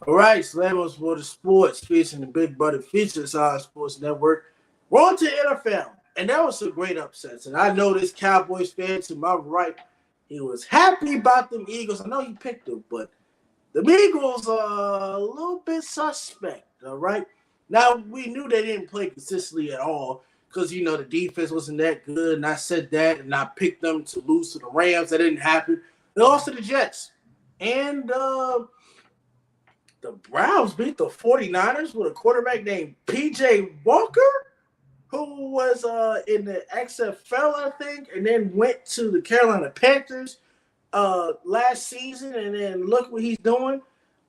All right, Lambo for the sports featuring the Big Brother Features on Sports Network. We're on to NFL, and that was some great upsets. And I know this Cowboys fan to my right, he was happy about them Eagles. I know he picked them, but the Eagles are a little bit suspect. All right, now we knew they didn't play consistently at all because the defense wasn't that good, and I said that, and I picked them to lose to the Rams. That didn't happen. They lost to the Jets, and the Browns beat the 49ers with a quarterback named P.J. Walker, who was in the XFL, I think, and then went to the Carolina Panthers last season, and then look what he's doing.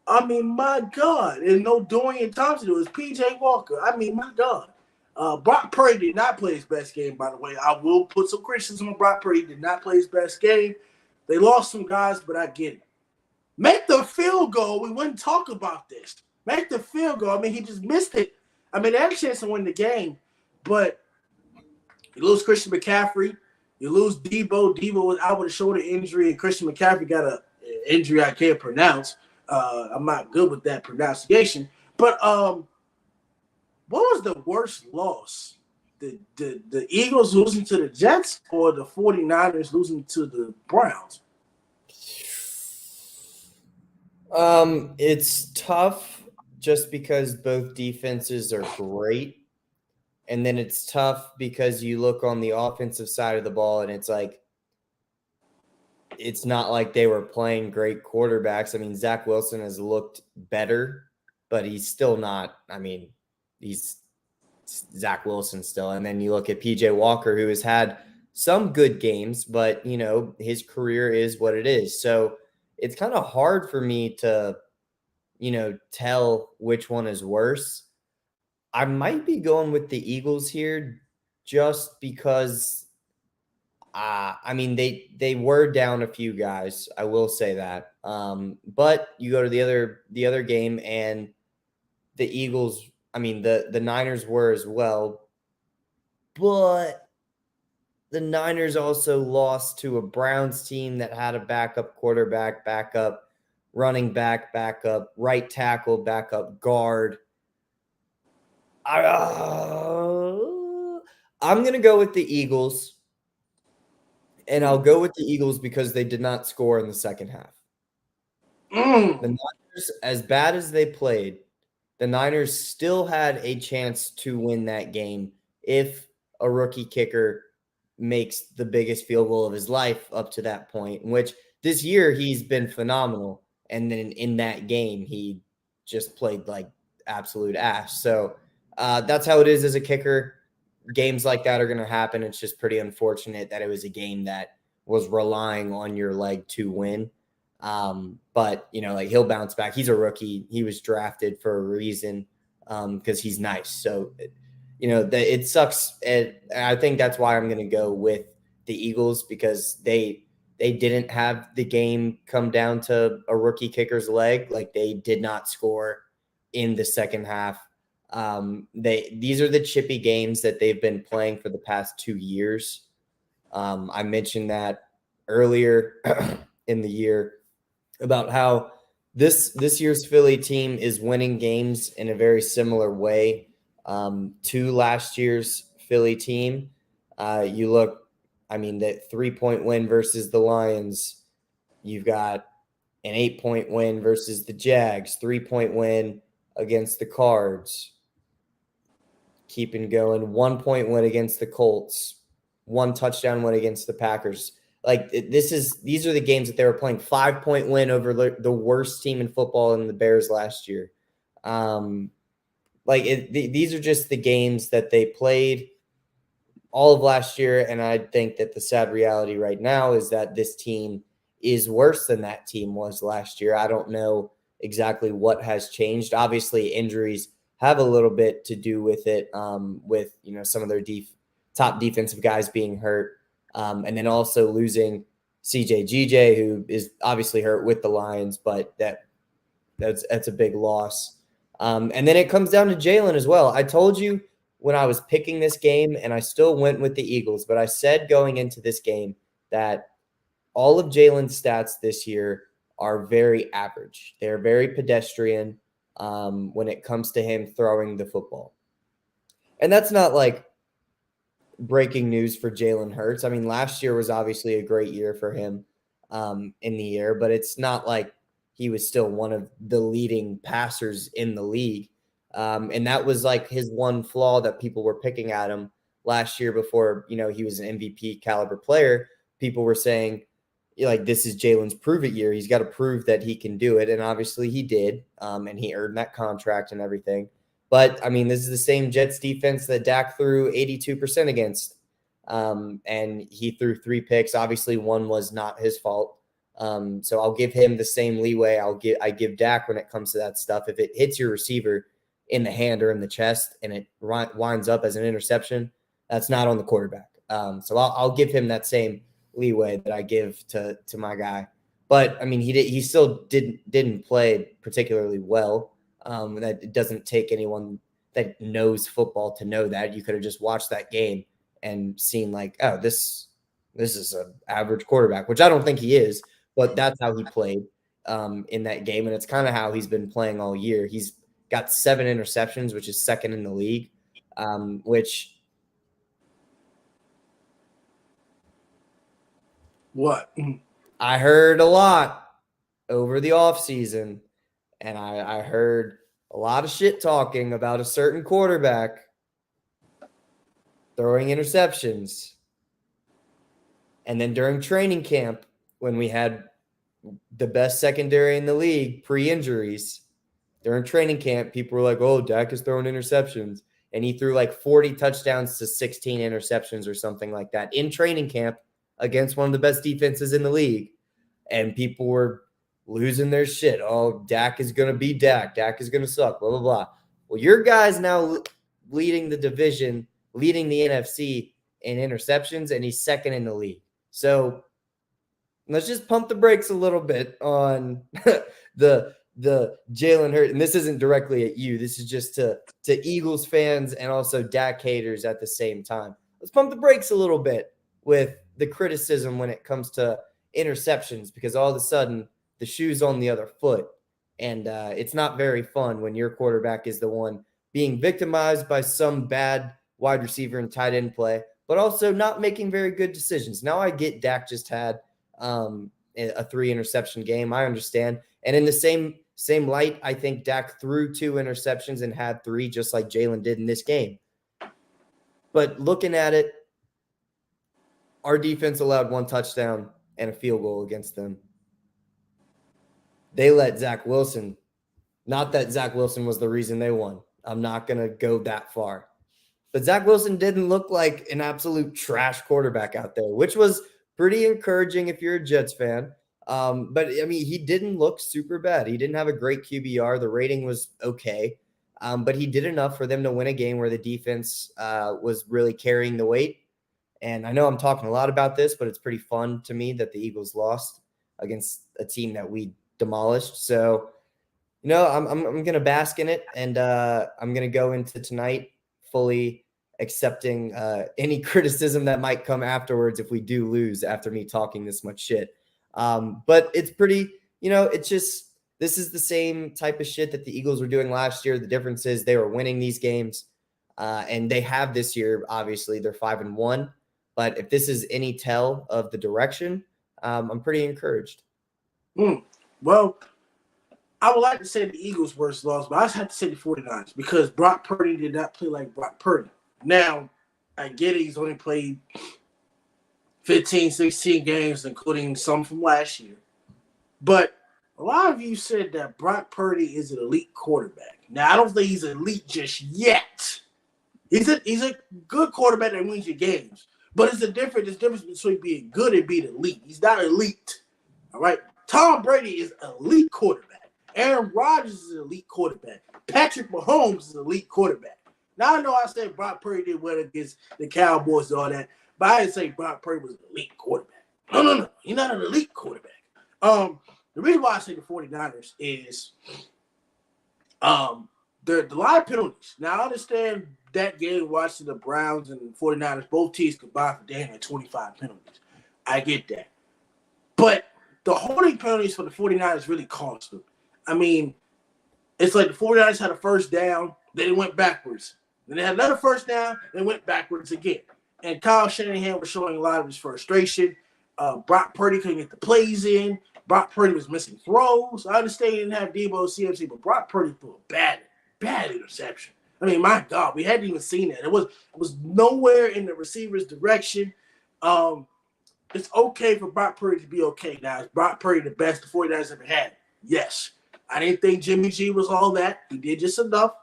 I mean, my God. And no Dorian Thompson. It was P.J. Walker. I mean, my God. Brock Purdy did not play his best game, by the way. I will put some criticism on Brock Purdy. He did not play his best game. They lost some guys, but I get it. Make the field goal. We wouldn't talk about this. Make the field goal. I mean, he just missed it. I mean, they had a chance to win the game, but you lose Christian McCaffrey. You lose Deebo. Deebo was out with a shoulder injury, and Christian McCaffrey got an injury I can't pronounce. I'm not good with that pronunciation. But what was the worst loss? The Eagles losing to the Jets or the 49ers losing to the Browns? It's tough just because both defenses are great. And then it's tough because you look on the offensive side of the ball and it's like, it's not like they were playing great quarterbacks. I mean, Zach Wilson has looked better, but he's still not, I mean, he's Zach Wilson still. And then you look at PJ Walker, who has had some good games, but his career is what it is. So it's kind of hard for me to, tell which one is worse. I might be going with the Eagles here just because, I mean, they were down a few guys. I will say that. But you go to the other game and the Eagles, I mean, the Niners were as well. But the Niners also lost to a Browns team that had a backup quarterback, backup running back, backup right tackle, backup guard. I'm going to go with the Eagles, and I'll go with the Eagles because they did not score in the second half. The Niners, as bad as they played, the Niners still had a chance to win that game if a rookie kicker makes the biggest field goal of his life up to that point, which this year he's been phenomenal. And then in that game, he just played like absolute ass. So that's how it is as a kicker. Games like that are going to happen. It's just pretty unfortunate that it was a game that was relying on your leg to win. But, like he'll bounce back. He's a rookie. He was drafted for a reason because he's nice. So, it sucks. And I think that's why I'm going to go with the Eagles because they didn't have the game come down to a rookie kicker's leg. Like they did not score in the second half. These are the chippy games that they've been playing for the past 2 years. I mentioned that earlier in the year about how this year's Philly team is winning games in a very similar way to last year's Philly team. You look, I mean, that 3-point win versus the Lions. You've got an 8-point win versus the Jags, 3-point win against the Cards. Keeping going, 1-point win against the Colts, 1 touchdown win against the Packers. Like these are the games that they were playing. 5-point win over the worst team in football in the Bears last year. These are just the games that they played all of last year, and I think that the sad reality right now is that this team is worse than that team was last year. I don't know exactly what has changed. Obviously, injuries have a little bit to do with it, with some of their top defensive guys being hurt, and then also losing CJ who is obviously hurt with the Lions, but that's a big loss. And then it comes down to Jalen as well. I told you when I was picking this game, and I still went with the Eagles, but I said going into this game that all of Jalen's stats this year are very average. They're very pedestrian. when it comes to him throwing the football. And that's not like breaking news for Jalen Hurts. I mean, last year was obviously a great year for him in the year, but it's not like he was still one of the leading passers in the league. And that was like his one flaw that people were picking at him last year before, he was an MVP caliber player. People were saying, like, this is Jalen's prove it year. He's got to prove that he can do it. And obviously he did. And he earned that contract and everything. But, I mean, this is the same Jets defense that Dak threw 82% against. And he threw 3 picks. Obviously, one was not his fault. So I'll give him the same leeway I give Dak when it comes to that stuff. If it hits your receiver in the hand or in the chest and it winds up as an interception, that's not on the quarterback. So I'll give him that same leeway that I give to my guy. But, I mean, he still didn't play particularly well. That it doesn't take anyone that knows football to know that. You could have just watched that game and seen like, oh, this is an average quarterback, which I don't think he is, but that's how he played in that game. And it's kind of how he's been playing all year. He's got 7 interceptions, which is second in the league, which. What? I heard a lot over the offseason. And I heard a lot of shit talking about a certain quarterback throwing interceptions. And then during training camp, when we had the best secondary in the league pre-injuries, during training camp, people were like, oh, Dak is throwing interceptions. And he threw like 40 touchdowns to 16 interceptions or something like that in training camp against one of the best defenses in the league. And people were losing their shit. Oh, Dak is going to be Dak. Dak is going to suck, blah, blah, blah. Well, your guy's now leading the division, leading the NFC in interceptions, and he's second in the league. So let's just pump the brakes a little bit on the Jalen Hurts. And this isn't directly at you. This is just to Eagles fans and also Dak haters at the same time. Let's pump the brakes a little bit with the criticism when it comes to interceptions, because all of a sudden the shoe's on the other foot. And it's not very fun when your quarterback is the one being victimized by some bad wide receiver and tight end play, but also not making very good decisions. Now I get Dak just had a 3 interception game. I understand. And in the same light, I think Dak threw 2 interceptions and had 3, just like Jalen did in this game. But looking at it, our defense allowed 1 touchdown and a field goal against them. They let Zach Wilson, not that Zach Wilson was the reason they won. I'm not going to go that far. But Zach Wilson didn't look like an absolute trash quarterback out there, which was pretty encouraging if you're a Jets fan. But, I mean, he didn't look super bad. He didn't have a great QBR. The rating was okay. But he did enough for them to win a game where the defense was really carrying the weight. And I know I'm talking a lot about this, but it's pretty fun to me that the Eagles lost against a team that we demolished. So, I'm going to bask in it, and I'm going to go into tonight fully accepting any criticism that might come afterwards if we do lose after me talking this much shit. But it's pretty, it's just, this is the same type of shit that the Eagles were doing last year. The difference is they were winning these games, and they have this year. Obviously, they're 5-1. But if this is any tell of the direction, I'm pretty encouraged. Well, I would like to say the Eagles' worst loss, but I just have to say the 49ers because Brock Purdy did not play like Brock Purdy. Now, I get it. He's only played 15, 16 games, including some from last year. But a lot of you said that Brock Purdy is an elite quarterback. Now, I don't think he's elite just yet. He's a good quarterback that wins your games. But there's a difference between being good and being elite. He's not elite. All right? Tom Brady is an elite quarterback. Aaron Rodgers is an elite quarterback. Patrick Mahomes is an elite quarterback. Now, I know I said Brock Purdy did well against the Cowboys and all that, but I didn't say Brock Purdy was an elite quarterback. No. He's not an elite quarterback. The reason why I say the 49ers is the line of penalties. Now, I understand that game watching the Browns and 49ers, both teams combined for damn near 25 penalties. I get that. But the holding penalties for the 49ers really cost them. I mean, It's like the 49ers had a first down, then it went backwards. Then they had another first down, then went backwards again. And Kyle Shanahan was showing a lot of his frustration. Brock Purdy couldn't get the plays in. Brock Purdy was missing throws. I understand he didn't have Deebo CMC, but Brock Purdy threw a bad interception. I mean, my God, we hadn't even seen that. It was nowhere in the receiver's direction. It's okay for Brock Purdy to be okay. Now, is Brock Purdy the best the 49ers ever had? Yes. I didn't think Jimmy G was all that. He did just enough.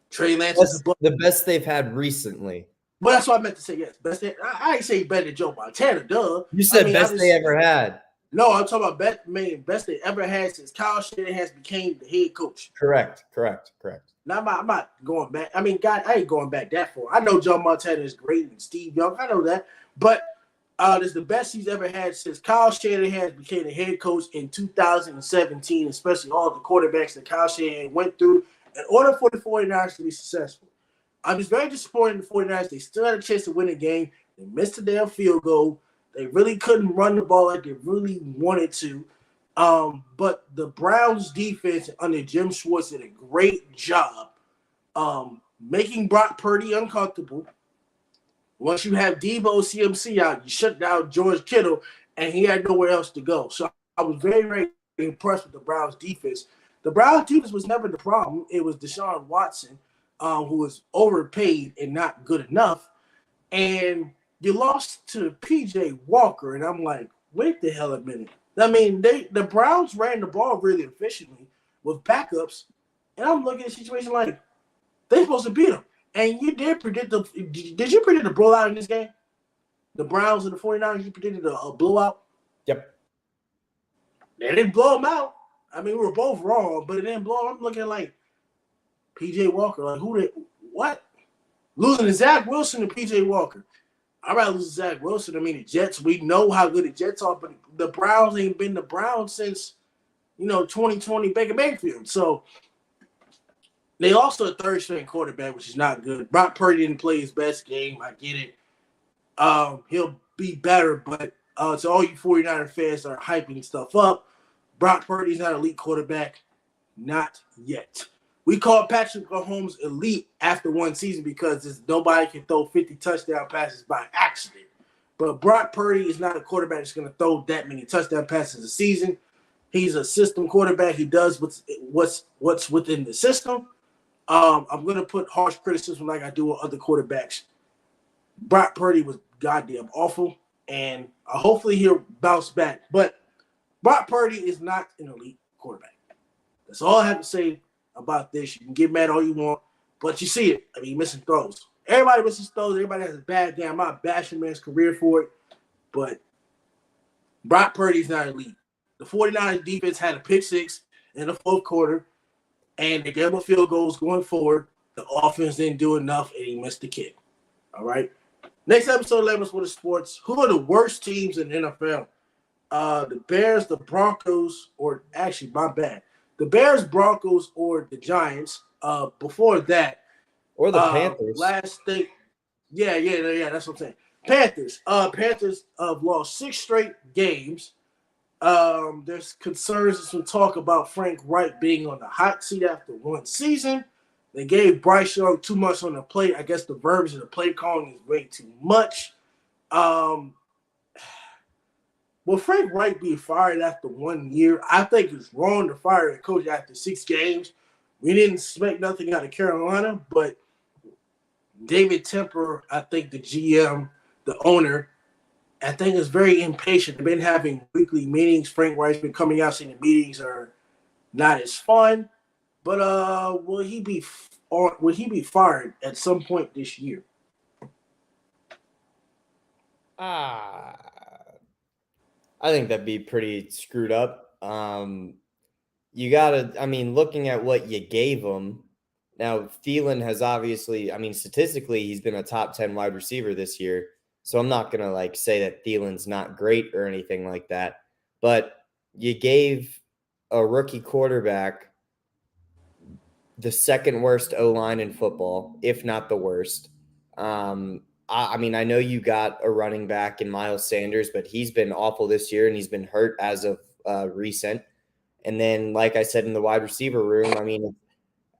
Trey Lance is the best they've had recently. Well, that's what I meant to say. Yes, best. I ain't say better than Joe Montana. Duh. You said best they ever had. No, I'm talking about best they ever had since Kyle Shanahan became the head coach. Correct. Now I'm not going back. I mean, God, I ain't going back that far. I know Joe Montana is great and Steve Young. I know that, but this is the best he's ever had since Kyle Shanahan became the head coach in 2017, especially all the quarterbacks that Kyle Shanahan went through in order for the 49ers to be successful. I'm just very disappointed in the 49ers. They still had a chance to win the game. They missed a damn field goal. They really couldn't run the ball like they really wanted to. But the Browns defense under Jim Schwartz did a great job making Brock Purdy uncomfortable. Once you have Deebo CMC out, you shut down George Kittle, and he had nowhere else to go. So I was very, very impressed with the Browns defense. The Browns defense was never the problem. It was Deshaun Watson, who was overpaid and not good enough. And you lost to P.J. Walker, and I'm like, wait the hell a minute. I mean, the Browns ran the ball really efficiently with backups, and I'm looking at the situation like they're supposed to beat them. And you did predict did you predict a blowout in this game? The Browns and the 49ers, you predicted a blowout? Yep. They didn't blow them out. I mean, we were both wrong, but it didn't blow them. I'm looking like P.J. Walker. Like, what? Losing to Zach Wilson and P.J. Walker. I'd rather lose to Zach Wilson. I mean, the Jets, we know how good the Jets are, but the Browns ain't been the Browns since, 2020 Baker Mayfield. So, they also a third-string quarterback, which is not good. Brock Purdy didn't play his best game. I get it. He'll be better, but to all you 49er fans that are hyping stuff up, Brock Purdy's not an elite quarterback. Not yet. We call Patrick Mahomes elite after one season because nobody can throw 50 touchdown passes by accident. But Brock Purdy is not a quarterback that's going to throw that many touchdown passes a season. He's a system quarterback. He does what's within the system. I'm going to put harsh criticism like I do with other quarterbacks. Brock Purdy was goddamn awful, and hopefully he'll bounce back. But Brock Purdy is not an elite quarterback. That's all I have to say about this. You can get mad all you want, but you see it. I mean, missing throws. Everybody misses throws. Everybody has a bad day. I'm not bashing man's career for it, but Brock Purdy's not elite. The 49ers defense had a pick six in the fourth quarter, and they gave him a field goals going forward. The offense didn't do enough, and he missed the kick. All right? Next episode of Lambo with the Sports. Who are the worst teams in the NFL? The Bears, the Broncos, or actually, my bad. The Bears, Broncos, or the Giants. Before that. Or the Panthers. Last thing. Yeah, that's what I'm saying. Panthers. Panthers have lost 6 straight games. There's concerns and some talk about Frank Reich being on the hot seat after one season. They gave Bryce Young too much on the plate. I guess the verbiage of the play calling is way too much. Will Frank Reich be fired after 1 year? I think it's wrong to fire a coach after 6 games. We didn't expect nothing out of Carolina, but David Temper, I think the GM, the owner, I think is very impatient. They've been having weekly meetings. Frank Reich's been coming out saying the meetings are not as fun. But will he be fired at some point this year? I think that'd be pretty screwed up. You gotta, looking at what you gave him. Now, Thielen has obviously, statistically, he's been a top 10 wide receiver this year. So I'm not going to say that Thielen's not great or anything like that. But you gave a rookie quarterback the second worst O-line in football, if not the worst. I know you got a running back in Miles Sanders, but he's been awful this year and he's been hurt as of recent. And then, like I said, in the wide receiver room, I mean,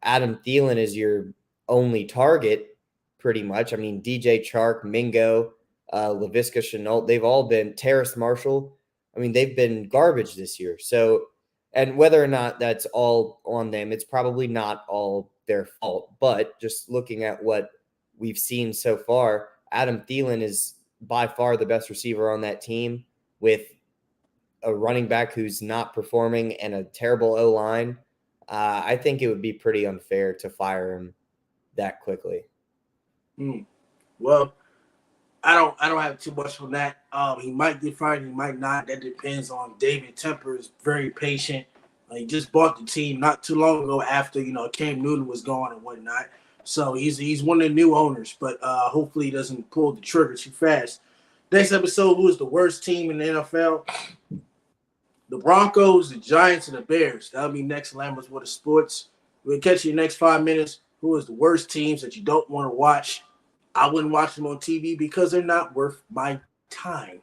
Adam Thielen is your only target, pretty much. I mean, DJ Chark, Mingo, Laviska Shenault, they've all been Terrace Marshall. I mean, they've been garbage this year. So, and whether or not that's all on them, it's probably not all their fault. But just looking at what we've seen so far, Adam Thielen is by far the best receiver on that team with a running back who's not performing and a terrible O-line. I think it would be pretty unfair to fire him that quickly. Well, I don't have too much on that. He might get fired, he might not. That depends on David Tepper. Is very patient. He just bought the team not too long ago after Cam Newton was gone and whatnot. So he's one of the new owners, but hopefully he doesn't pull the trigger too fast. Next episode, who is the worst team in the NFL? The Broncos, the Giants, and the Bears. That'll be next Lambo's What is Sports. We'll catch you in the next 5 minutes. Who is the worst teams that you don't want to watch? I wouldn't watch them on TV because they're not worth my time.